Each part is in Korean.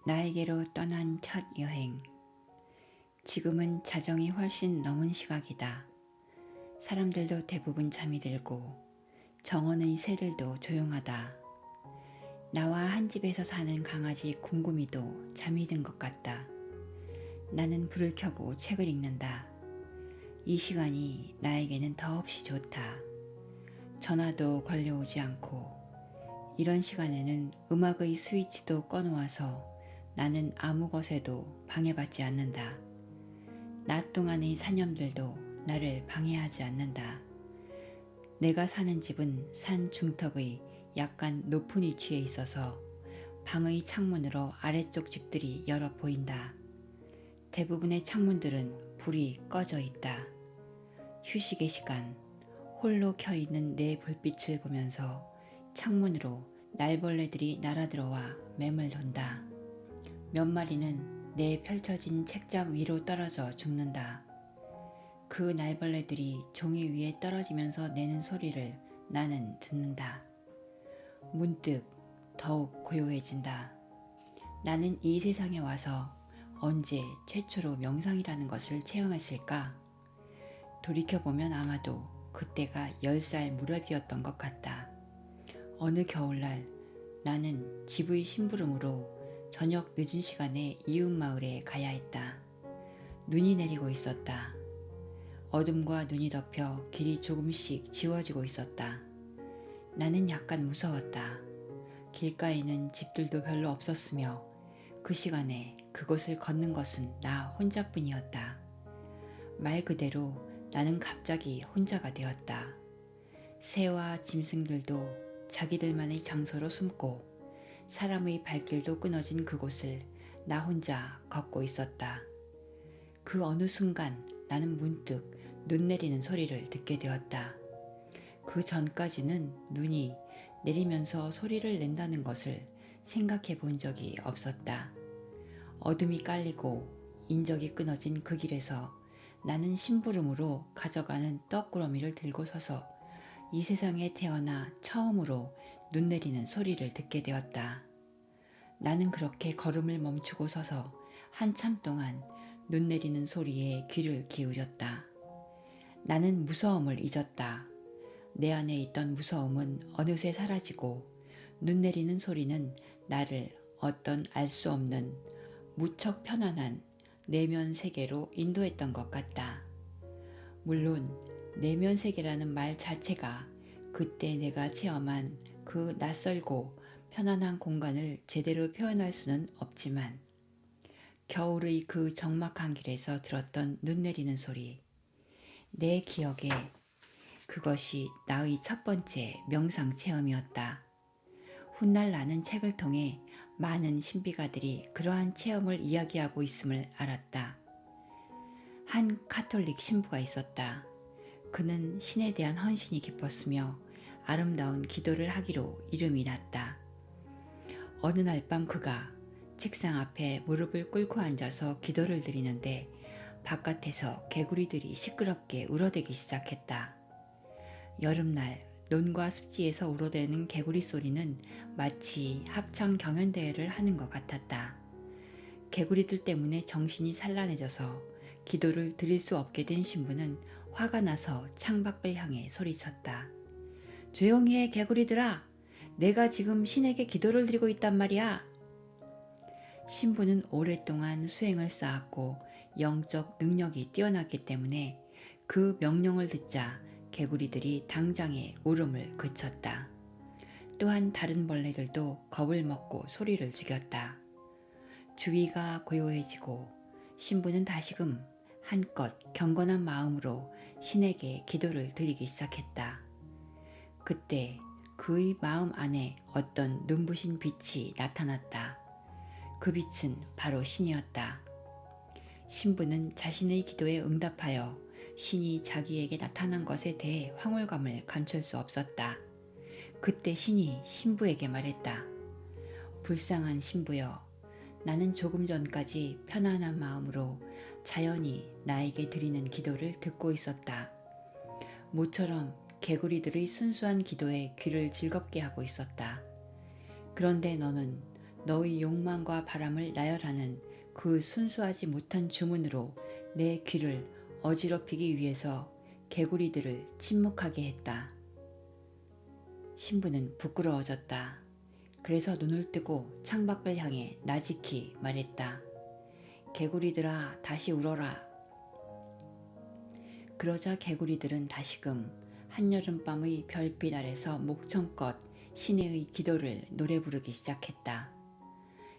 나에게로 떠난 첫 여행. 지금은 자정이 훨씬 넘은 시각이다. 사람들도 대부분 잠이 들고 정원의 새들도 조용하다. 나와 한 집에서 사는 강아지 궁금이도 잠이 든 것 같다. 나는 불을 켜고 책을 읽는다. 이 시간이 나에게는 더없이 좋다. 전화도 걸려오지 않고 이런 시간에는 음악의 스위치도 꺼놓아서 나는 아무 것에도 방해받지 않는다. 낮 동안의 사념들도 나를 방해하지 않는다. 내가 사는 집은 산 중턱의 약간 높은 위치에 있어서 방의 창문으로 아래쪽 집들이 여러 보인다. 대부분의 창문들은 불이 꺼져 있다. 휴식의 시간, 홀로 켜있는 내 불빛을 보면서 창문으로 날벌레들이 날아들어와 맴을 돈다. 몇 마리는 내 펼쳐진 책장 위로 떨어져 죽는다. 그 날벌레들이 종이 위에 떨어지면서 내는 소리를 나는 듣는다. 문득 더욱 고요해진다. 나는 이 세상에 와서 언제 최초로 명상이라는 것을 체험했을까? 돌이켜보면 아마도 그때가 10살 무렵이었던 것 같다. 어느 겨울날 나는 집의 심부름으로 저녁 늦은 시간에 이웃마을에 가야 했다. 눈이 내리고 있었다. 어둠과 눈이 덮여 길이 조금씩 지워지고 있었다. 나는 약간 무서웠다. 길가에는 집들도 별로 없었으며 그 시간에 그곳을 걷는 것은 나 혼자뿐이었다. 말 그대로 나는 갑자기 혼자가 되었다. 새와 짐승들도 자기들만의 장소로 숨고 사람의 발길도 끊어진 그곳을 나 혼자 걷고 있었다. 그 어느 순간 나는 문득 눈 내리는 소리를 듣게 되었다. 그 전까지는 눈이 내리면서 소리를 낸다는 것을 생각해 본 적이 없었다. 어둠이 깔리고 인적이 끊어진 그 길에서 나는 심부름으로 가져가는 떡꾸러미를 들고 서서 이 세상에 태어나 처음으로 눈 내리는 소리를 듣게 되었다. 나는 그렇게 걸음을 멈추고 서서 한참 동안 눈 내리는 소리에 귀를 기울였다. 나는 무서움을 잊었다. 내 안에 있던 무서움은 어느새 사라지고 눈 내리는 소리는 나를 어떤 알 수 없는 무척 편안한 내면 세계로 인도했던 것 같다. 물론 내면 세계라는 말 자체가 그때 내가 체험한 그 낯설고 편안한 공간을 제대로 표현할 수는 없지만 겨울의 그 적막한 길에서 들었던 눈 내리는 소리, 내 기억에 그것이 나의 첫 번째 명상 체험이었다. 훗날 나는 책을 통해 많은 신비가들이 그러한 체험을 이야기하고 있음을 알았다. 한 카톨릭 신부가 있었다. 그는 신에 대한 헌신이 깊었으며 아름다운 기도를 하기로 이름이 났다. 어느 날 밤 그가 책상 앞에 무릎을 꿇고 앉아서 기도를 드리는데 바깥에서 개구리들이 시끄럽게 울어대기 시작했다. 여름날 논과 습지에서 울어대는 개구리 소리는 마치 합창 경연대회를 하는 것 같았다. 개구리들 때문에 정신이 산란해져서 기도를 드릴 수 없게 된 신부는 화가 나서 창밖을 향해 소리쳤다. 조용히 해 개구리들아! 내가 지금 신에게 기도를 드리고 있단 말이야! 신부는 오랫동안 수행을 쌓았고 영적 능력이 뛰어났기 때문에 그 명령을 듣자 개구리들이 당장에 울음을 그쳤다. 또한 다른 벌레들도 겁을 먹고 소리를 죽였다. 주위가 고요해지고 신부는 다시금 한껏 경건한 마음으로 신에게 기도를 드리기 시작했다. 그때 그의 마음 안에 어떤 눈부신 빛이 나타났다. 그 빛은 바로 신이었다. 신부는 자신의 기도에 응답하여 신이 자기에게 나타난 것에 대해 황홀감을 감출 수 없었다. 그때 신이 신부에게 말했다. 불쌍한 신부여, 나는 조금 전까지 편안한 마음으로 자연히 나에게 드리는 기도를 듣고 있었다. 모처럼 개구리들의 순수한 기도에 귀를 즐겁게 하고 있었다. 그런데 너는 너의 욕망과 바람을 나열하는 그 순수하지 못한 주문으로 내 귀를 어지럽히기 위해서 개구리들을 침묵하게 했다. 신부는 부끄러워졌다. 그래서 눈을 뜨고 창밖을 향해 나직히 말했다. 개구리들아, 다시 울어라. 그러자 개구리들은 다시금 한여름밤의 별빛 아래서 목청껏 신의 기도를 노래 부르기 시작했다.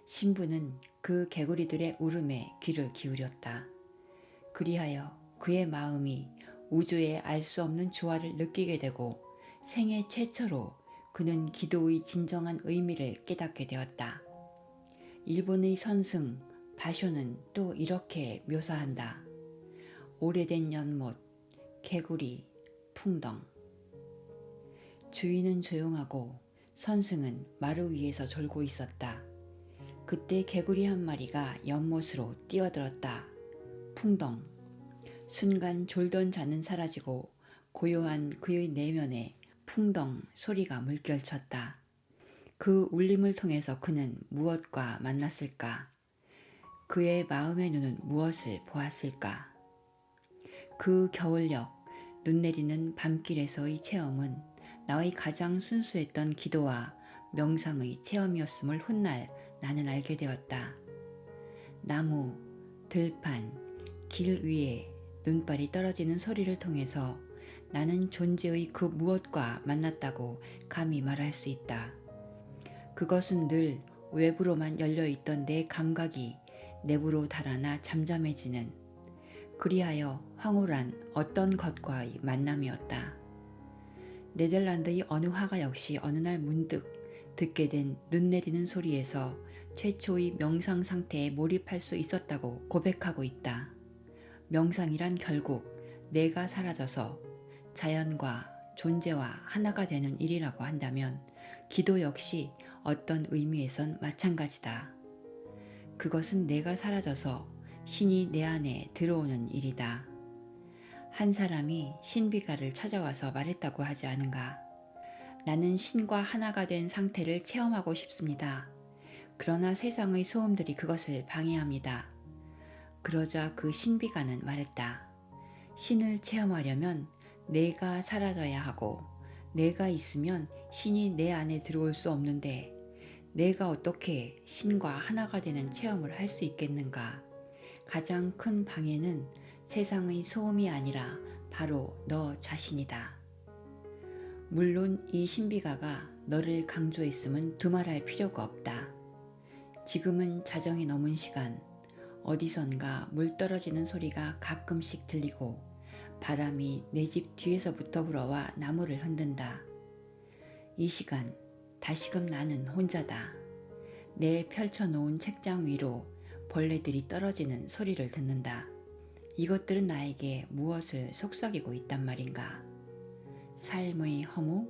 신부는 그 개구리들의 울음에 귀를 기울였다. 그리하여 그의 마음이 우주의 알 수 없는 조화를 느끼게 되고 생애 최초로 그는 기도의 진정한 의미를 깨닫게 되었다. 일본의 선승 바쇼는 또 이렇게 묘사한다. 오래된 연못, 개구리, 풍덩. 주인은 조용하고 선승은 마루 위에서 졸고 있었다. 그때 개구리 한 마리가 연못으로 뛰어들었다. 풍덩. 순간 졸던 자는 사라지고 고요한 그의 내면에 풍덩 소리가 물결쳤다. 그 울림을 통해서 그는 무엇과 만났을까? 그의 마음의 눈은 무엇을 보았을까? 그 겨울녘 눈 내리는 밤길에서의 체험은 나의 가장 순수했던 기도와 명상의 체험이었음을 훗날 나는 알게 되었다. 나무, 들판, 길 위에 눈발이 떨어지는 소리를 통해서 나는 존재의 그 무엇과 만났다고 감히 말할 수 있다. 그것은 늘 외부로만 열려있던 내 감각이 내부로 달아나 잠잠해지는, 그리하여 황홀한 어떤 것과의 만남이었다. 네덜란드의 어느 화가 역시 어느 날 문득 듣게 된 눈 내리는 소리에서 최초의 명상 상태에 몰입할 수 있었다고 고백하고 있다. 명상이란 결국 내가 사라져서 자연과 존재와 하나가 되는 일이라고 한다면 기도 역시 어떤 의미에선 마찬가지다. 그것은 내가 사라져서 신이 내 안에 들어오는 일이다. 한 사람이 신비가를 찾아와서 말했다고 하지 않은가? 나는 신과 하나가 된 상태를 체험하고 싶습니다. 그러나 세상의 소음들이 그것을 방해합니다. 그러자 그 신비가는 말했다. 신을 체험하려면 내가 사라져야 하고 내가 있으면 신이 내 안에 들어올 수 없는데 내가 어떻게 신과 하나가 되는 체험을 할 수 있겠는가? 가장 큰 방해는 세상의 소음이 아니라 바로 너 자신이다. 물론 이 신비가가 너를 강조했음은 두말할 필요가 없다. 지금은 자정이 넘은 시간, 어디선가 물 떨어지는 소리가 가끔씩 들리고 바람이 내 집 뒤에서부터 불어와 나무를 흔든다. 이 시간 다시금 나는 혼자다. 내 펼쳐놓은 책장 위로 벌레들이 떨어지는 소리를 듣는다. 이것들은 나에게 무엇을 속삭이고 있단 말인가? 삶의 허무?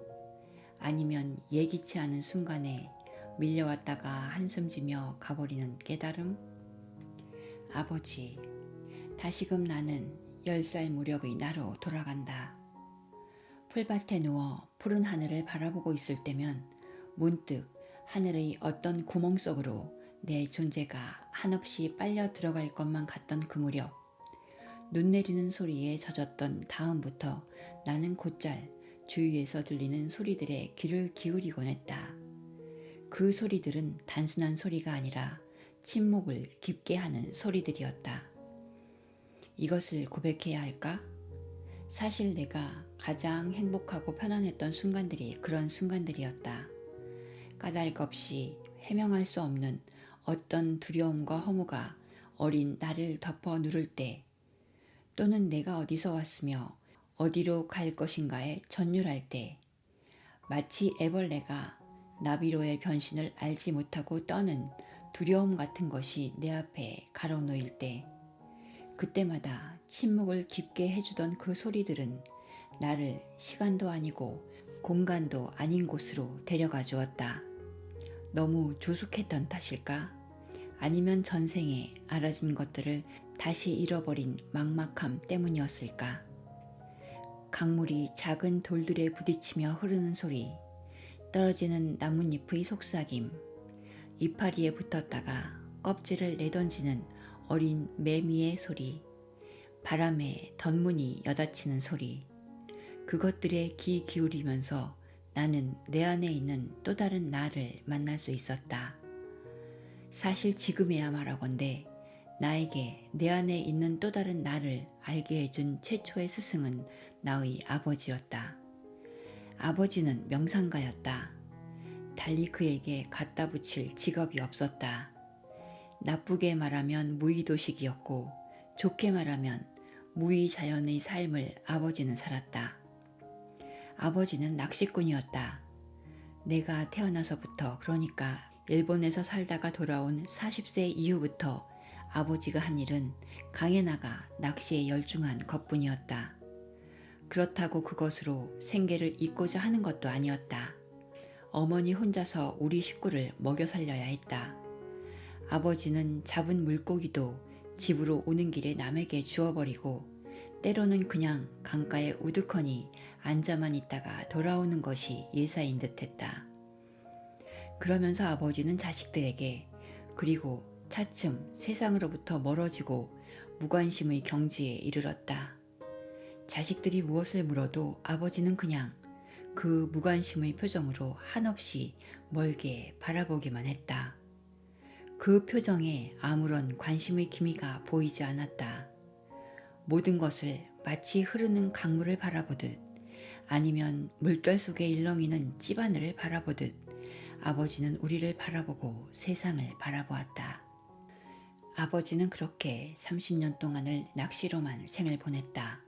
아니면 예기치 않은 순간에 밀려왔다가 한숨지며 가버리는 깨달음? 아버지, 다시금 나는 10살 무렵의 나로 돌아간다. 풀밭에 누워 푸른 하늘을 바라보고 있을 때면 문득 하늘의 어떤 구멍 속으로 내 존재가 한없이 빨려 들어갈 것만 같던 그 무렵, 눈 내리는 소리에 젖었던 다음부터 나는 곧잘 주위에서 들리는 소리들에 귀를 기울이곤 했다. 그 소리들은 단순한 소리가 아니라 침묵을 깊게 하는 소리들이었다. 이것을 고백해야 할까? 사실 내가 가장 행복하고 편안했던 순간들이 그런 순간들이었다. 까닭없이 해명할 수 없는 어떤 두려움과 허무가 어린 나를 덮어 누를 때, 또는 내가 어디서 왔으며 어디로 갈 것인가에 전율할 때, 마치 애벌레가 나비로의 변신을 알지 못하고 떠는 두려움 같은 것이 내 앞에 가로놓일 때, 그때마다 침묵을 깊게 해주던 그 소리들은 나를 시간도 아니고 공간도 아닌 곳으로 데려가 주었다. 너무 조숙했던 탓일까? 아니면 전생에 알아진 것들을 다시 잃어버린 막막함 때문이었을까? 강물이 작은 돌들에 부딪히며 흐르는 소리, 떨어지는 나뭇잎의 속삭임, 이파리에 붙었다가 껍질을 내던지는 어린 매미의 소리, 바람에 덧문이 여닫히는 소리, 그것들에 귀 기울이면서 나는 내 안에 있는 또 다른 나를 만날 수 있었다. 사실 지금이야 말하건대 나에게 내 안에 있는 또 다른 나를 알게 해준 최초의 스승은 나의 아버지였다. 아버지는 명상가였다. 달리 그에게 갖다 붙일 직업이 없었다. 나쁘게 말하면 무의도식이었고 좋게 말하면 무의자연의 삶을 아버지는 살았다. 아버지는 낚시꾼이었다. 내가 태어나서부터, 그러니까 일본에서 살다가 돌아온 40세 이후부터 아버지가 한 일은 강에 나가 낚시에 열중한 것뿐이었다. 그렇다고 그것으로 생계를 잇고자 하는 것도 아니었다. 어머니 혼자서 우리 식구를 먹여 살려야 했다. 아버지는 잡은 물고기도 집으로 오는 길에 남에게 주워버리고 때로는 그냥 강가에 우두커니 앉아만 있다가 돌아오는 것이 예사인 듯했다. 그러면서 아버지는 자식들에게, 그리고 차츰 세상으로부터 멀어지고 무관심의 경지에 이르렀다. 자식들이 무엇을 물어도 아버지는 그냥 그 무관심의 표정으로 한없이 멀게 바라보기만 했다. 그 표정에 아무런 관심의 기미가 보이지 않았다. 모든 것을 마치 흐르는 강물을 바라보듯, 아니면 물결 속에 일렁이는 찌바늘을 바라보듯 아버지는 우리를 바라보고 세상을 바라보았다. 아버지는 그렇게 30년 동안을 낚시로만 생을 보냈다.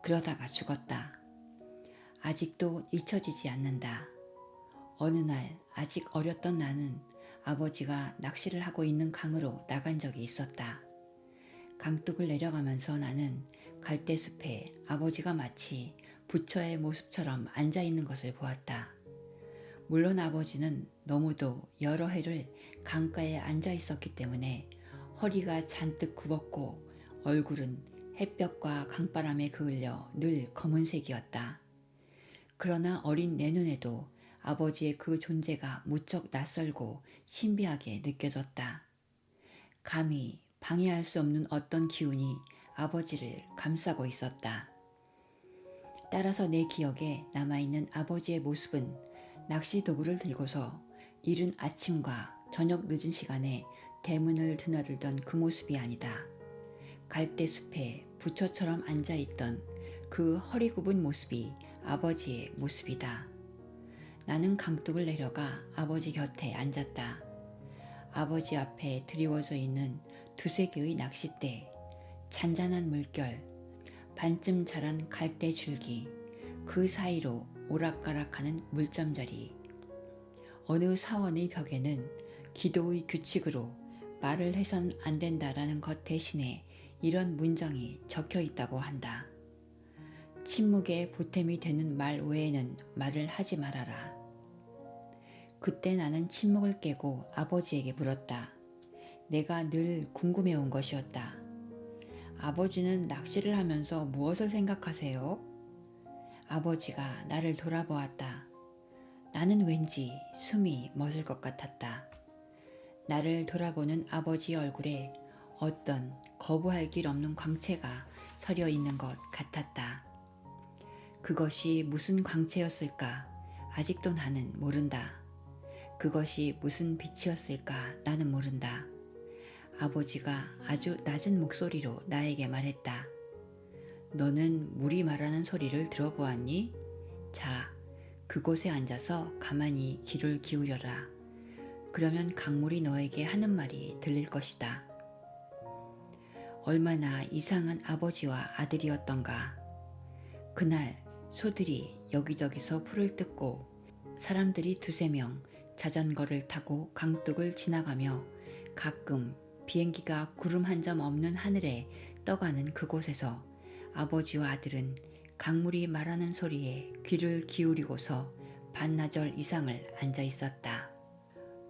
그러다가 죽었다. 아직도 잊혀지지 않는다. 어느 날 아직 어렸던 나는 아버지가 낚시를 하고 있는 강으로 나간 적이 있었다. 강둑을 내려가면서 나는 갈대숲에 아버지가 마치 부처의 모습처럼 앉아있는 것을 보았다. 물론 아버지는 너무도 여러 해를 강가에 앉아 있었기 때문에 허리가 잔뜩 굽었고 얼굴은 햇볕과 강바람에 그을려 늘 검은색이었다. 그러나 어린 내 눈에도 아버지의 그 존재가 무척 낯설고 신비하게 느껴졌다. 감히 방해할 수 없는 어떤 기운이 아버지를 감싸고 있었다. 따라서 내 기억에 남아있는 아버지의 모습은 낚시 도구를 들고서 이른 아침과 저녁 늦은 시간에 대문을 드나들던 그 모습이 아니다. 갈대숲에 부처처럼 앉아있던 그 허리 굽은 모습이 아버지의 모습이다. 나는 강둑을 내려가 아버지 곁에 앉았다. 아버지 앞에 드리워져 있는 두세 개의 낚싯대, 잔잔한 물결, 반쯤 자란 갈대 줄기, 그 사이로 오락가락하는 물잠자리. 어느 사원의 벽에는 기도의 규칙으로 말을 해선 안 된다라는 것 대신에 이런 문장이 적혀 있다고 한다. 침묵에 보탬이 되는 말 외에는 말을 하지 말아라. 그때 나는 침묵을 깨고 아버지에게 물었다. 내가 늘 궁금해온 것이었다. 아버지는 낚시를 하면서 무엇을 생각하세요? 아버지가 나를 돌아보았다. 나는 왠지 숨이 멎을 것 같았다. 나를 돌아보는 아버지 얼굴에 어떤 거부할 길 없는 광채가 서려 있는 것 같았다. 그것이 무슨 광채였을까? 아직도 나는 모른다. 그것이 무슨 빛이었을까? 나는 모른다. 아버지가 아주 낮은 목소리로 나에게 말했다. 너는 물이 말하는 소리를 들어보았니? 자, 그곳에 앉아서 가만히 귀를 기울여라. 그러면 강물이 너에게 하는 말이 들릴 것이다. 얼마나 이상한 아버지와 아들이었던가. 그날 소들이 여기저기서 풀을 뜯고 사람들이 두세 명 자전거를 타고 강둑을 지나가며 가끔 비행기가 구름 한 점 없는 하늘에 떠가는 그곳에서 아버지와 아들은 강물이 말하는 소리에 귀를 기울이고서 반나절 이상을 앉아 있었다.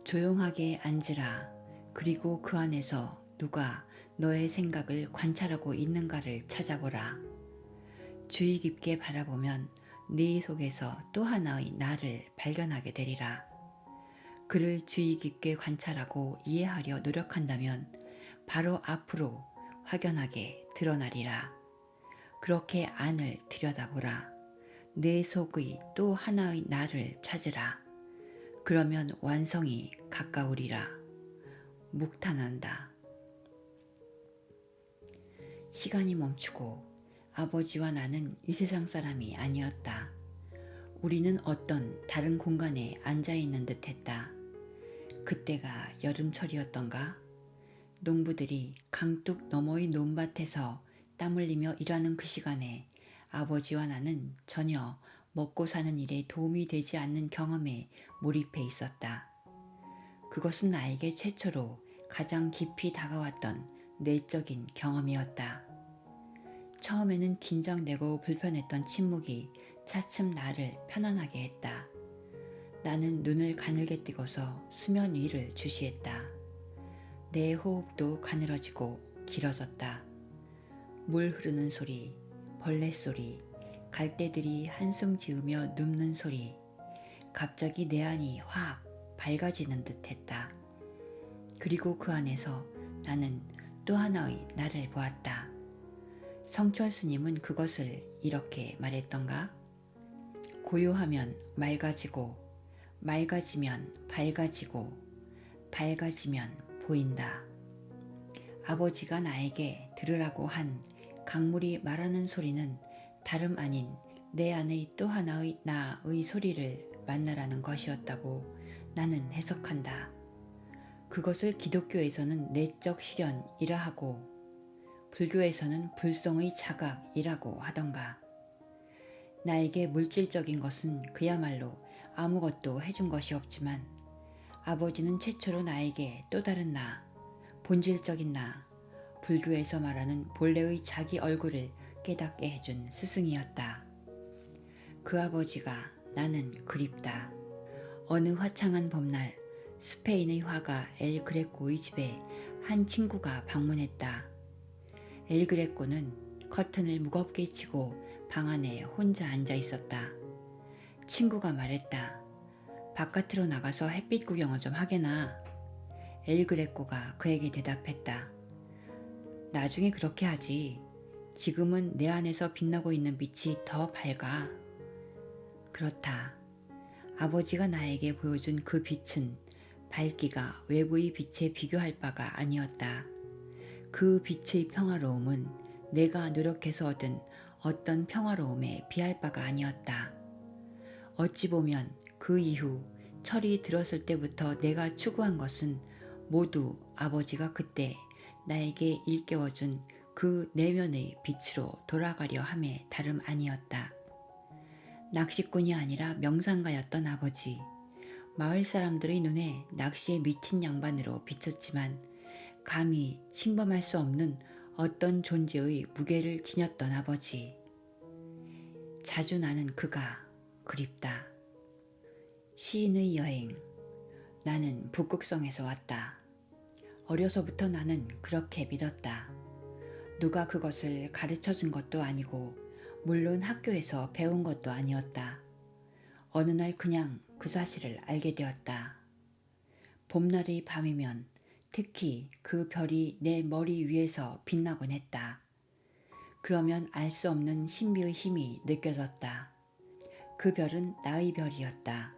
조용하게 앉으라. 그리고 그 안에서 누가 너의 생각을 관찰하고 있는가를 찾아보라. 주의 깊게 바라보면 네 속에서 또 하나의 나를 발견하게 되리라. 그를 주의 깊게 관찰하고 이해하려 노력한다면 바로 앞으로 확연하게 드러나리라. 그렇게 안을 들여다보라. 내 속의 또 하나의 나를 찾으라. 그러면 완성이 가까우리라. 묵탄한다. 시간이 멈추고 아버지와 나는 이 세상 사람이 아니었다. 우리는 어떤 다른 공간에 앉아있는 듯 했다. 그때가 여름철이었던가? 농부들이 강둑 너머의 논밭에서 땀 흘리며 일하는 그 시간에 아버지와 나는 전혀 먹고 사는 일에 도움이 되지 않는 경험에 몰입해 있었다. 그것은 나에게 최초로 가장 깊이 다가왔던 내적인 경험이었다. 처음에는 긴장되고 불편했던 침묵이 차츰 나를 편안하게 했다. 나는 눈을 가늘게 뜨고서 수면 위를 주시했다. 내 호흡도 가늘어지고 길어졌다. 물 흐르는 소리, 벌레 소리, 갈대들이 한숨 지으며 눕는 소리, 갑자기 내 안이 확 밝아지는 듯 했다. 그리고 그 안에서 나는 또 하나의 나를 보았다. 성철 스님은 그것을 이렇게 말했던가? 고요하면 맑아지고, 맑아지면 밝아지고, 밝아지면 보인다. 아버지가 나에게 들으라고 한 강물이 말하는 소리는 다름 아닌 내 안의 또 하나의 나의 소리를 만나라는 것이었다고 나는 해석한다. 그것을 기독교에서는 내적 실현이라 하고 불교에서는 불성의 자각이라고 하던가. 나에게 물질적인 것은 그야말로 아무것도 해준 것이 없지만 아버지는 최초로 나에게 또 다른 나, 본질적인 나, 불교에서 말하는 본래의 자기 얼굴을 깨닫게 해준 스승이었다. 그 아버지가 나는 그립다. 어느 화창한 봄날 스페인의 화가 엘 그레코의 집에 한 친구가 방문했다. 엘 그레코는 커튼을 무겁게 치고 방 안에 혼자 앉아 있었다. 친구가 말했다. 바깥으로 나가서 햇빛 구경을 좀 하게나. 엘 그레코가 그에게 대답했다. 나중에 그렇게 하지. 지금은 내 안에서 빛나고 있는 빛이 더 밝아. 그렇다. 아버지가 나에게 보여준 그 빛은 밝기가 외부의 빛에 비교할 바가 아니었다. 그 빛의 평화로움은 내가 노력해서 얻은 어떤 평화로움에 비할 바가 아니었다. 어찌 보면 그 이후 철이 들었을 때부터 내가 추구한 것은 모두 아버지가 그때 나에게 일깨워준 그 내면의 빛으로 돌아가려 함에 다름 아니었다. 낚시꾼이 아니라 명상가였던 아버지, 마을 사람들의 눈에 낚시에 미친 양반으로 비쳤지만 감히 침범할 수 없는 어떤 존재의 무게를 지녔던 아버지. 자주 나는 그가 그립다. 시인의 여행. 나는 북극성에서 왔다. 어려서부터 나는 그렇게 믿었다. 누가 그것을 가르쳐 준 것도 아니고 물론 학교에서 배운 것도 아니었다. 어느 날 그냥 그 사실을 알게 되었다. 봄날의 밤이면 특히 그 별이 내 머리 위에서 빛나곤 했다. 그러면 알 수 없는 신비의 힘이 느껴졌다. 그 별은 나의 별이었다.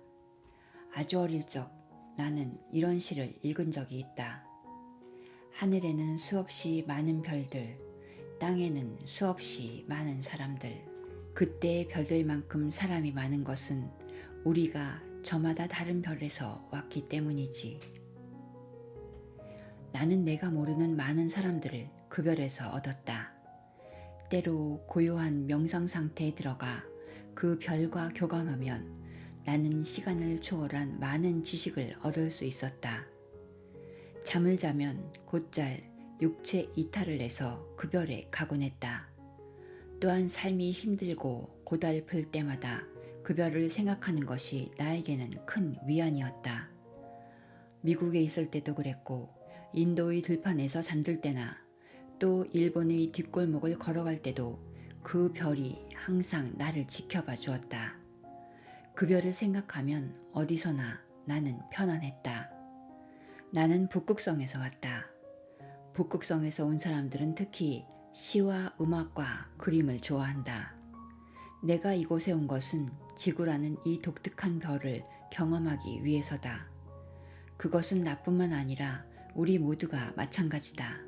아주 어릴 적 나는 이런 시를 읽은 적이 있다. 하늘에는 수없이 많은 별들, 땅에는 수없이 많은 사람들. 그때의 별들만큼 사람이 많은 것은 우리가 저마다 다른 별에서 왔기 때문이지. 나는 내가 모르는 많은 사람들을 그 별에서 얻었다. 때로 고요한 명상 상태에 들어가 그 별과 교감하면 나는 시간을 초월한 많은 지식을 얻을 수 있었다. 잠을 자면 곧잘 육체 이탈을 해서 그 별에 가곤 했다. 또한 삶이 힘들고 고달플 때마다 그 별을 생각하는 것이 나에게는 큰 위안이었다. 미국에 있을 때도 그랬고 인도의 들판에서 잠들 때나 또 일본의 뒷골목을 걸어갈 때도 그 별이 항상 나를 지켜봐 주었다. 그 별을 생각하면 어디서나 나는 편안했다. 나는 북극성에서 왔다. 북극성에서 온 사람들은 특히 시와 음악과 그림을 좋아한다. 내가 이곳에 온 것은 지구라는 이 독특한 별을 경험하기 위해서다. 그것은 나뿐만 아니라 우리 모두가 마찬가지다.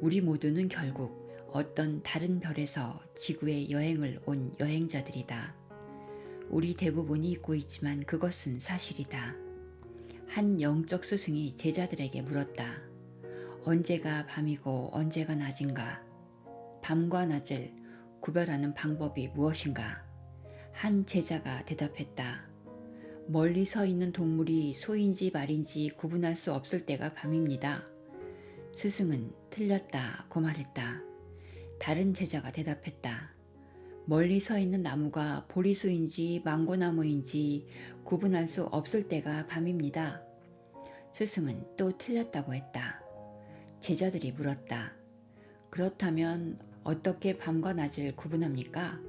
우리 모두는 결국 어떤 다른 별에서 지구에 여행을 온 여행자들이다. 우리 대부분이 잊고 있지만 그것은 사실이다. 한 영적 스승이 제자들에게 물었다. 언제가 밤이고 언제가 낮인가? 밤과 낮을 구별하는 방법이 무엇인가? 한 제자가 대답했다. 멀리 서 있는 동물이 소인지 말인지 구분할 수 없을 때가 밤입니다. 스승은 틀렸다고 말했다. 다른 제자가 대답했다. 멀리 서 있는 나무가 보리수인지 망고나무인지 구분할 수 없을 때가 밤입니다. 스승은 또 틀렸다고 했다. 제자들이 물었다. 그렇다면 어떻게 밤과 낮을 구분합니까?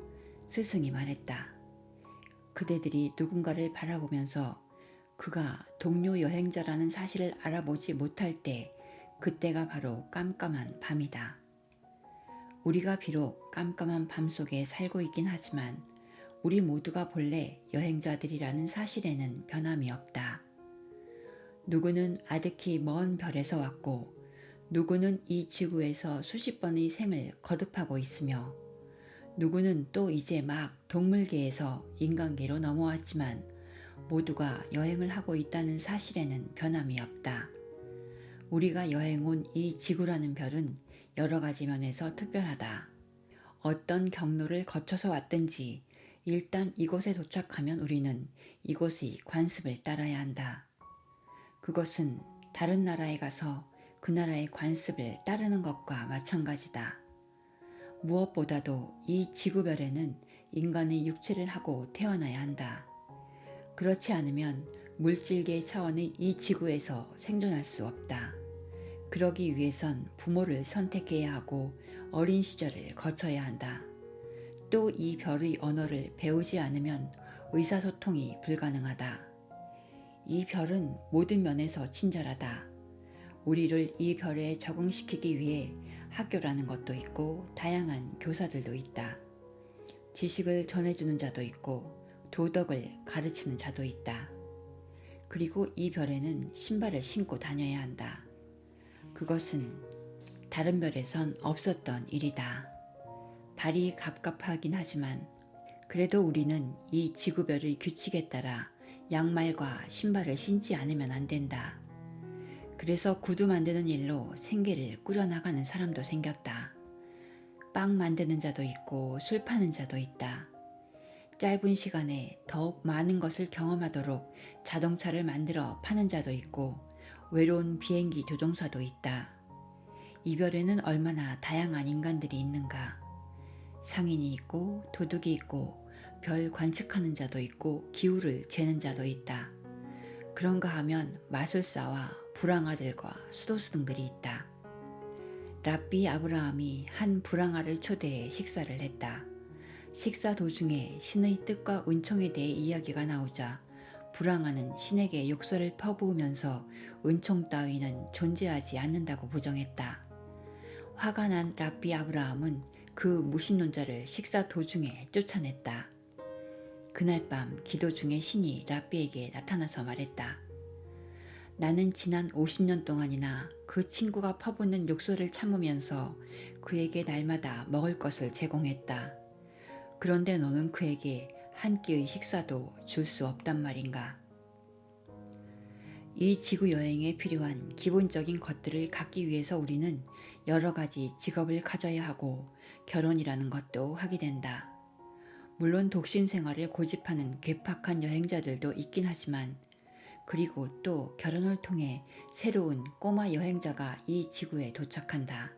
스승이 말했다. 그대들이 누군가를 바라보면서 그가 동료 여행자라는 사실을 알아보지 못할 때 그때가 바로 깜깜한 밤이다. 우리가 비록 깜깜한 밤 속에 살고 있긴 하지만 우리 모두가 본래 여행자들이라는 사실에는 변함이 없다. 누구는 아득히 먼 별에서 왔고 누구는 이 지구에서 수십 번의 생을 거듭하고 있으며 누구는 또 이제 막 동물계에서 인간계로 넘어왔지만 모두가 여행을 하고 있다는 사실에는 변함이 없다. 우리가 여행 온 이 지구라는 별은 여러 가지 면에서 특별하다. 어떤 경로를 거쳐서 왔든지 일단 이곳에 도착하면 우리는 이곳의 관습을 따라야 한다. 그것은 다른 나라에 가서 그 나라의 관습을 따르는 것과 마찬가지다. 무엇보다도 이 지구별에는 인간의 육체를 하고 태어나야 한다. 그렇지 않으면 물질계 차원의 이 지구에서 생존할 수 없다. 그러기 위해선 부모를 선택해야 하고 어린 시절을 거쳐야 한다. 또 이 별의 언어를 배우지 않으면 의사소통이 불가능하다. 이 별은 모든 면에서 친절하다. 우리를 이 별에 적응시키기 위해 학교라는 것도 있고 다양한 교사들도 있다. 지식을 전해주는 자도 있고 도덕을 가르치는 자도 있다. 그리고 이 별에는 신발을 신고 다녀야 한다. 그것은 다른 별에선 없었던 일이다. 발이 갑갑하긴 하지만 그래도 우리는 이 지구별의 규칙에 따라 양말과 신발을 신지 않으면 안 된다. 그래서 구두 만드는 일로 생계를 꾸려나가는 사람도 생겼다. 빵 만드는 자도 있고 술 파는 자도 있다. 짧은 시간에 더욱 많은 것을 경험하도록 자동차를 만들어 파는 자도 있고 외로운 비행기 조종사도 있다. 이 별에는 얼마나 다양한 인간들이 있는가. 상인이 있고 도둑이 있고 별 관측하는 자도 있고 기후를 재는 자도 있다. 그런가 하면 마술사와 불황아들과 수도수 등들이 있다. 랍비 아브라함이 한 불황아를 초대해 식사를 했다. 식사 도중에 신의 뜻과 은총에 대해 이야기가 나오자 불황아는 신에게 욕설을 퍼부으면서 은총 따위는 존재하지 않는다고 부정했다. 화가 난 랍비 아브라함은 그 무신론자를 식사 도중에 쫓아냈다. 그날 밤 기도 중에 신이 랍비에게 나타나서 말했다. 나는 지난 50년 동안이나 그 친구가 퍼붓는 욕설을 참으면서 그에게 날마다 먹을 것을 제공했다. 그런데 너는 그에게 한 끼의 식사도 줄 수 없단 말인가. 이 지구 여행에 필요한 기본적인 것들을 갖기 위해서 우리는 여러 가지 직업을 가져야 하고 결혼이라는 것도 하게 된다. 물론 독신 생활을 고집하는 괴팍한 여행자들도 있긴 하지만 그리고 또 결혼을 통해 새로운 꼬마 여행자가 이 지구에 도착한다.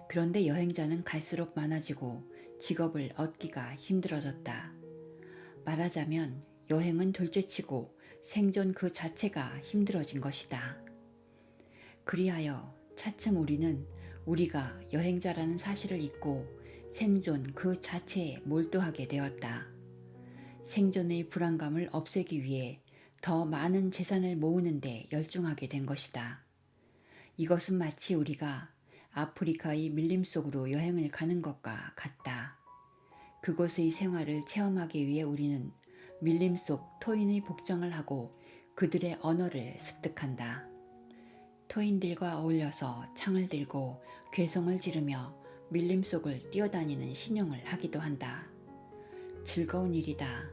그런데 여행자는 갈수록 많아지고 직업을 얻기가 힘들어졌다. 말하자면 여행은 둘째치고 생존 그 자체가 힘들어진 것이다. 그리하여 차츰 우리는 우리가 여행자라는 사실을 잊고 생존 그 자체에 몰두하게 되었다. 생존의 불안감을 없애기 위해 더 많은 재산을 모으는 데 열중하게 된 것이다. 이것은 마치 우리가 아프리카의 밀림 속으로 여행을 가는 것과 같다. 그곳의 생활을 체험하기 위해 우리는 밀림 속 토인의 복장을 하고 그들의 언어를 습득한다. 토인들과 어울려서 창을 들고 괴성을 지르며 밀림 속을 뛰어다니는 신용을 하기도 한다. 즐거운 일이다.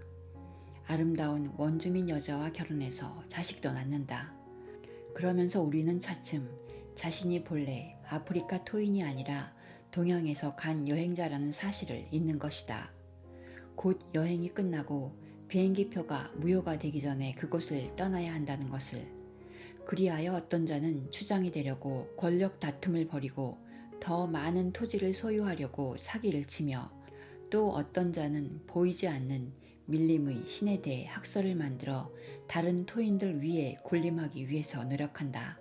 아름다운 원주민 여자와 결혼해서 자식도 낳는다. 그러면서 우리는 차츰 자신이 본래 아프리카 토인이 아니라 동양에서 간 여행자라는 사실을 잊는 것이다. 곧 여행이 끝나고 비행기표가 무효가 되기 전에 그곳을 떠나야 한다는 것을. 그리하여 어떤 자는 추장이 되려고 권력 다툼을 벌이고 더 많은 토지를 소유하려고 사기를 치며 또 어떤 자는 보이지 않는 밀림의 신에 대해 학설을 만들어 다른 토인들 위에 군림하기 위해서 노력한다.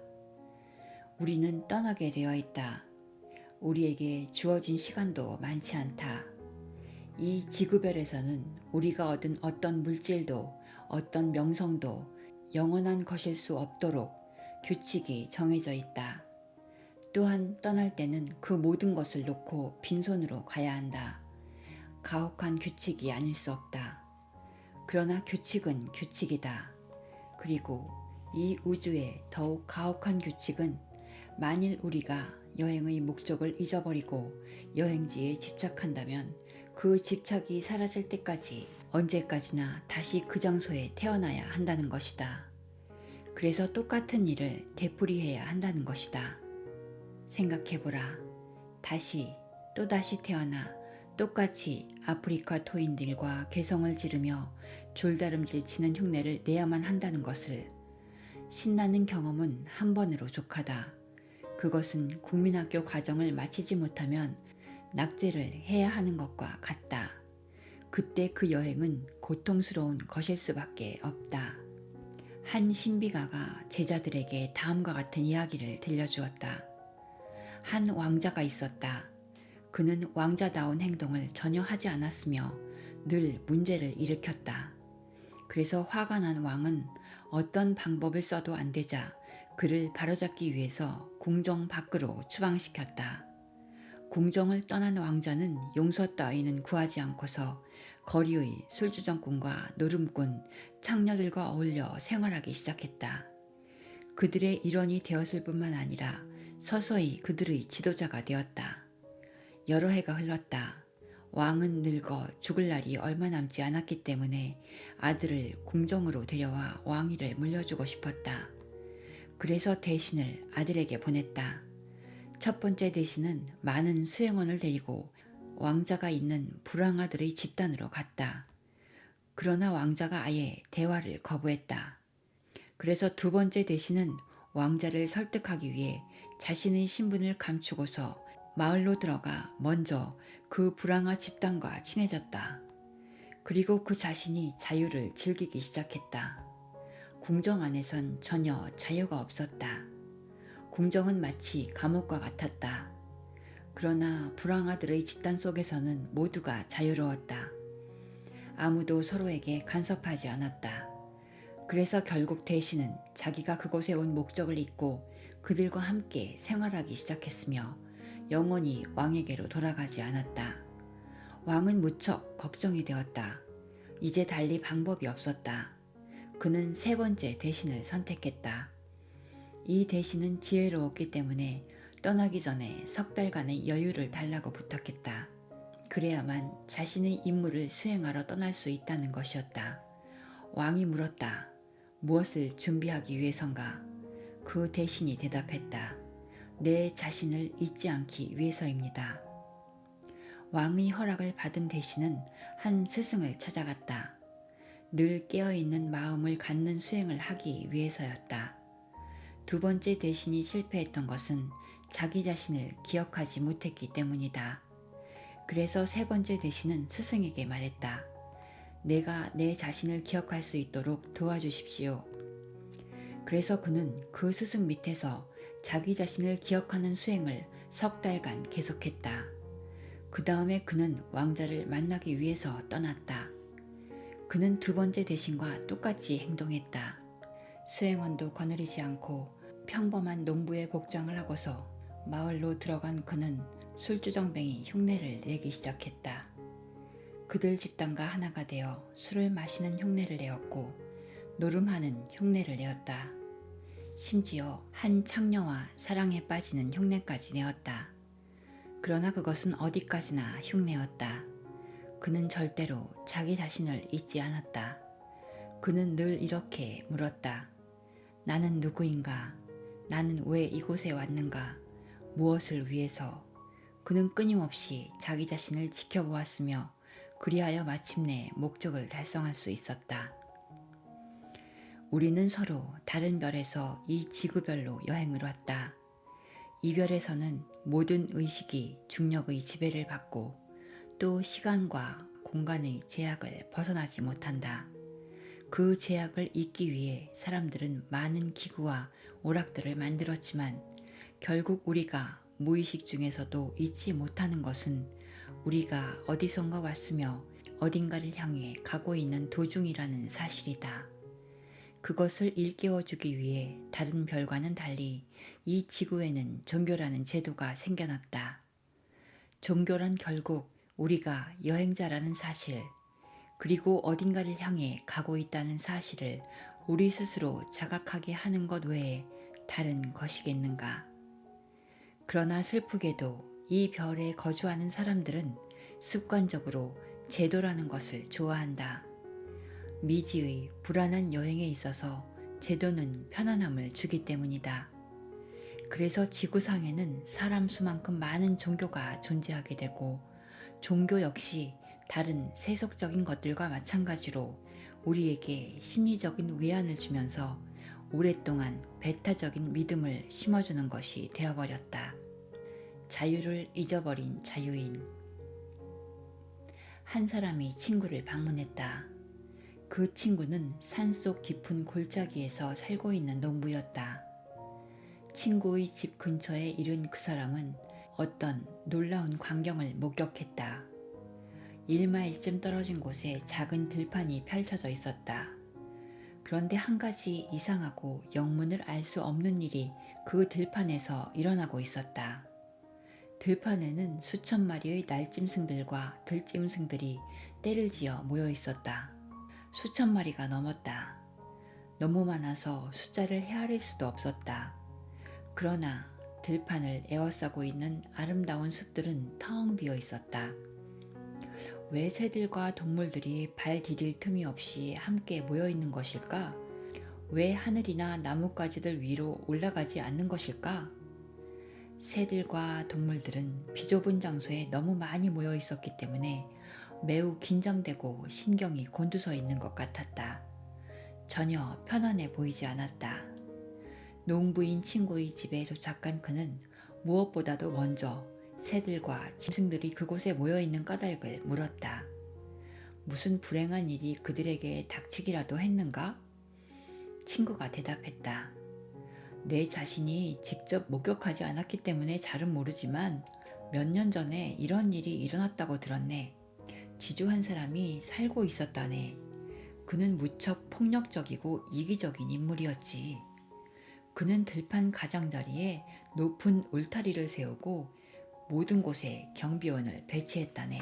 우리는 떠나게 되어 있다. 우리에게 주어진 시간도 많지 않다. 이 지구별에서는 우리가 얻은 어떤 물질도 어떤 명성도 영원한 것일 수 없도록 규칙이 정해져 있다. 또한 떠날 때는 그 모든 것을 놓고 빈손으로 가야 한다. 가혹한 규칙이 아닐 수 없다. 그러나 규칙은 규칙이다. 그리고 이 우주의 더욱 가혹한 규칙은 만일 우리가 여행의 목적을 잊어버리고 여행지에 집착한다면 그 집착이 사라질 때까지 언제까지나 다시 그 장소에 태어나야 한다는 것이다. 그래서 똑같은 일을 되풀이해야 한다는 것이다. 생각해보라. 다시 또다시 태어나 똑같이 아프리카 토인들과 괴성을 지르며 줄다름질 치는 흉내를 내야만 한다는 것을. 신나는 경험은 한 번으로 족하다. 그것은 국민학교 과정을 마치지 못하면 낙제를 해야 하는 것과 같다. 그때 그 여행은 고통스러운 것일 수밖에 없다. 한 신비가가 제자들에게 다음과 같은 이야기를 들려주었다. 한 왕자가 있었다. 그는 왕자다운 행동을 전혀 하지 않았으며 늘 문제를 일으켰다. 그래서 화가 난 왕은 어떤 방법을 써도 안 되자 그를 바로잡기 위해서 궁정 밖으로 추방시켰다. 궁정을 떠난 왕자는 용서 따위는 구하지 않고서 거리의 술주정꾼과 노름꾼, 창녀들과 어울려 생활하기 시작했다. 그들의 일원이 되었을 뿐만 아니라 서서히 그들의 지도자가 되었다. 여러 해가 흘렀다. 왕은 늙어 죽을 날이 얼마 남지 않았기 때문에 아들을 궁정으로 데려와 왕위를 물려주고 싶었다. 그래서 대신을 아들에게 보냈다. 첫 번째 대신은 많은 수행원을 데리고 왕자가 있는 불황아들의 집단으로 갔다. 그러나 왕자가 아예 대화를 거부했다. 그래서 두 번째 대신은 왕자를 설득하기 위해 자신의 신분을 감추고서 마을로 들어가 먼저 그 불황아 집단과 친해졌다. 그리고 그 자신이 자유를 즐기기 시작했다. 궁정 안에선 전혀 자유가 없었다. 궁정은 마치 감옥과 같았다. 그러나 불황아들의 집단 속에서는 모두가 자유로웠다. 아무도 서로에게 간섭하지 않았다. 그래서 결국 대신은 자기가 그곳에 온 목적을 잊고 그들과 함께 생활하기 시작했으며 영원히 왕에게로 돌아가지 않았다. 왕은 무척 걱정이 되었다. 이제 달리 방법이 없었다. 그는 세 번째 대신을 선택했다. 이 대신은 지혜로웠기 때문에 떠나기 전에 석 달간의 여유를 달라고 부탁했다. 그래야만 자신의 임무를 수행하러 떠날 수 있다는 것이었다. 왕이 물었다. 무엇을 준비하기 위해선가? 그 대신이 대답했다. 내 자신을 잊지 않기 위해서입니다. 왕의 허락을 받은 대신은 한 스승을 찾아갔다. 늘 깨어있는 마음을 갖는 수행을 하기 위해서였다. 두 번째 대신이 실패했던 것은 자기 자신을 기억하지 못했기 때문이다. 그래서 세 번째 대신은 스승에게 말했다. 내가 내 자신을 기억할 수 있도록 도와주십시오. 그래서 그는 그 스승 밑에서 자기 자신을 기억하는 수행을 석 달간 계속했다. 그 다음에 그는 왕자를 만나기 위해서 떠났다. 그는 두 번째 대신과 똑같이 행동했다. 수행원도 거느리지 않고 평범한 농부의 복장을 하고서 마을로 들어간 그는 술주정뱅이 흉내를 내기 시작했다. 그들 집단과 하나가 되어 술을 마시는 흉내를 내었고 노름하는 흉내를 내었다. 심지어 한 창녀와 사랑에 빠지는 흉내까지 내었다. 그러나 그것은 어디까지나 흉내였다. 그는 절대로 자기 자신을 잊지 않았다. 그는 늘 이렇게 물었다. 나는 누구인가? 나는 왜 이곳에 왔는가? 무엇을 위해서? 그는 끊임없이 자기 자신을 지켜보았으며 그리하여 마침내 목적을 달성할 수 있었다. 우리는 서로 다른 별에서 이 지구별로 여행을 왔다. 이 별에서는 모든 의식이 중력의 지배를 받고 또 시간과 공간의 제약을 벗어나지 못한다. 그 제약을 잊기 위해 사람들은 많은 기구와 오락들을 만들었지만 결국 우리가 무의식 중에서도 잊지 못하는 것은 우리가 어디선가 왔으며 어딘가를 향해 가고 있는 도중이라는 사실이다. 그것을 일깨워주기 위해 다른 별과는 달리 이 지구에는 종교라는 제도가 생겨났다. 종교란 결국 우리가 여행자라는 사실, 그리고 어딘가를 향해 가고 있다는 사실을 우리 스스로 자각하게 하는 것 외에 다른 것이겠는가. 그러나 슬프게도 이 별에 거주하는 사람들은 습관적으로 제도라는 것을 좋아한다. 미지의 불안한 여행에 있어서 제도는 편안함을 주기 때문이다. 그래서 지구상에는 사람 수만큼 많은 종교가 존재하게 되고 종교 역시 다른 세속적인 것들과 마찬가지로 우리에게 심리적인 위안을 주면서 오랫동안 배타적인 믿음을 심어주는 것이 되어버렸다. 자유를 잊어버린 자유인. 한 사람이 친구를 방문했다. 그 친구는 산속 깊은 골짜기에서 살고 있는 농부였다. 친구의 집 근처에 이른 그 사람은 어떤 놀라운 광경을 목격했다. 1마일쯤 떨어진 곳에 작은 들판이 펼쳐져 있었다. 그런데 한 가지 이상하고 영문을 알 수 없는 일이 그 들판에서 일어나고 있었다. 들판에는 수천 마리의 날짐승들과 들짐승들이 떼를 지어 모여 있었다. 수천 마리가 넘었다. 너무 많아서 숫자를 헤아릴 수도 없었다. 그러나 들판을 에워싸고 있는 아름다운 숲들은 텅 비어 있었다. 왜 새들과 동물들이 발 디딜 틈이 없이 함께 모여 있는 것일까? 왜 하늘이나 나뭇가지들 위로 올라가지 않는 것일까? 새들과 동물들은 비좁은 장소에 너무 많이 모여 있었기 때문에 매우 긴장되고 신경이 곤두서 있는 것 같았다. 전혀 편안해 보이지 않았다. 농부인 친구의 집에 도착한 그는 무엇보다도 먼저 새들과 짐승들이 그곳에 모여있는 까닭을 물었다. 무슨 불행한 일이 그들에게 닥치기라도 했는가? 친구가 대답했다. 내 자신이 직접 목격하지 않았기 때문에 잘은 모르지만 몇 년 전에 이런 일이 일어났다고 들었네. 지주 한 사람이 살고 있었다네. 그는 무척 폭력적이고 이기적인 인물이었지. 그는 들판 가장자리에 높은 울타리를 세우고 모든 곳에 경비원을 배치했다네.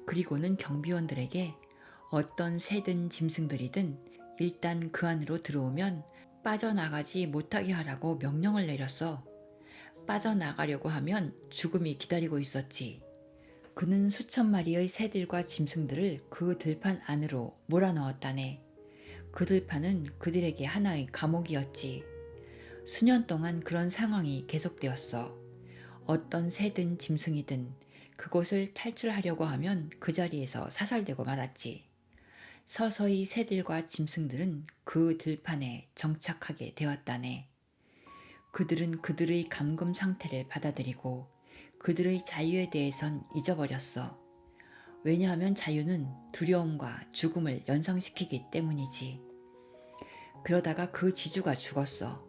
그리고는 경비원들에게 어떤 새든 짐승들이든 일단 그 안으로 들어오면 빠져나가지 못하게 하라고 명령을 내렸어. 빠져나가려고 하면 죽음이 기다리고 있었지. 그는 수천 마리의 새들과 짐승들을 그 들판 안으로 몰아넣었다네. 그 들판은 그들에게 하나의 감옥이었지. 수년 동안 그런 상황이 계속되었어. 어떤 새든 짐승이든 그곳을 탈출하려고 하면 그 자리에서 사살되고 말았지. 서서히 새들과 짐승들은 그 들판에 정착하게 되었다네. 그들은 그들의 감금 상태를 받아들이고 그들의 자유에 대해선 잊어버렸어. 왜냐하면 자유는 두려움과 죽음을 연상시키기 때문이지. 그러다가 그 지주가 죽었어.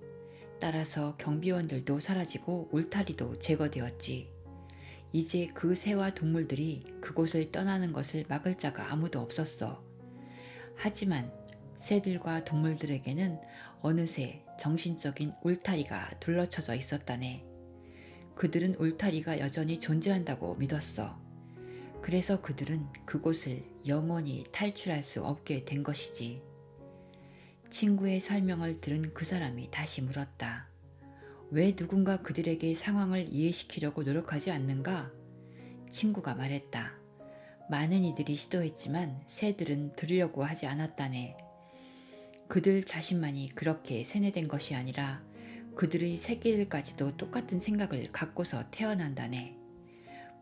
따라서 경비원들도 사라지고 울타리도 제거되었지. 이제 그 새와 동물들이 그곳을 떠나는 것을 막을 자가 아무도 없었어. 하지만 새들과 동물들에게는 어느새 정신적인 울타리가 둘러쳐져 있었다네. 그들은 울타리가 여전히 존재한다고 믿었어. 그래서 그들은 그곳을 영원히 탈출할 수 없게 된 것이지. 친구의 설명을 들은 그 사람이 다시 물었다. 왜 누군가 그들에게 상황을 이해시키려고 노력하지 않는가? 친구가 말했다. 많은 이들이 시도했지만 새들은 들으려고 하지 않았다네. 그들 자신만이 그렇게 세뇌된 것이 아니라 그들의 새끼들까지도 똑같은 생각을 갖고서 태어난다네.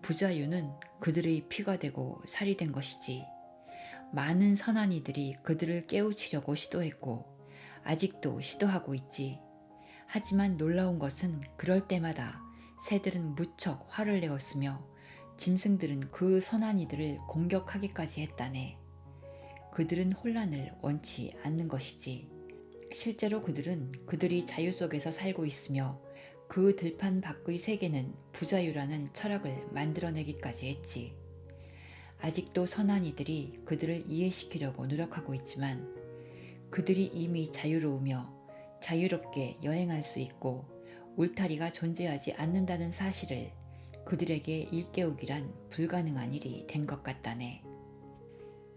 부자유는 그들의 피가 되고 살이 된 것이지. 많은 선한 이들이 그들을 깨우치려고 시도했고 아직도 시도하고 있지. 하지만 놀라운 것은 그럴 때마다 새들은 무척 화를 내었으며 짐승들은 그 선한 이들을 공격하기까지 했다네. 그들은 혼란을 원치 않는 것이지. 실제로 그들은 그들이 자유 속에서 살고 있으며 그 들판 밖의 세계는 부자유라는 철학을 만들어내기까지 했지. 아직도 선한 이들이 그들을 이해시키려고 노력하고 있지만 그들이 이미 자유로우며 자유롭게 여행할 수 있고 울타리가 존재하지 않는다는 사실을 그들에게 일깨우기란 불가능한 일이 된 것 같다네.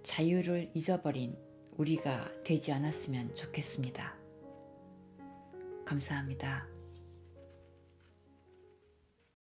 자유를 잊어버린 우리가 되지 않았으면 좋겠습니다. 감사합니다.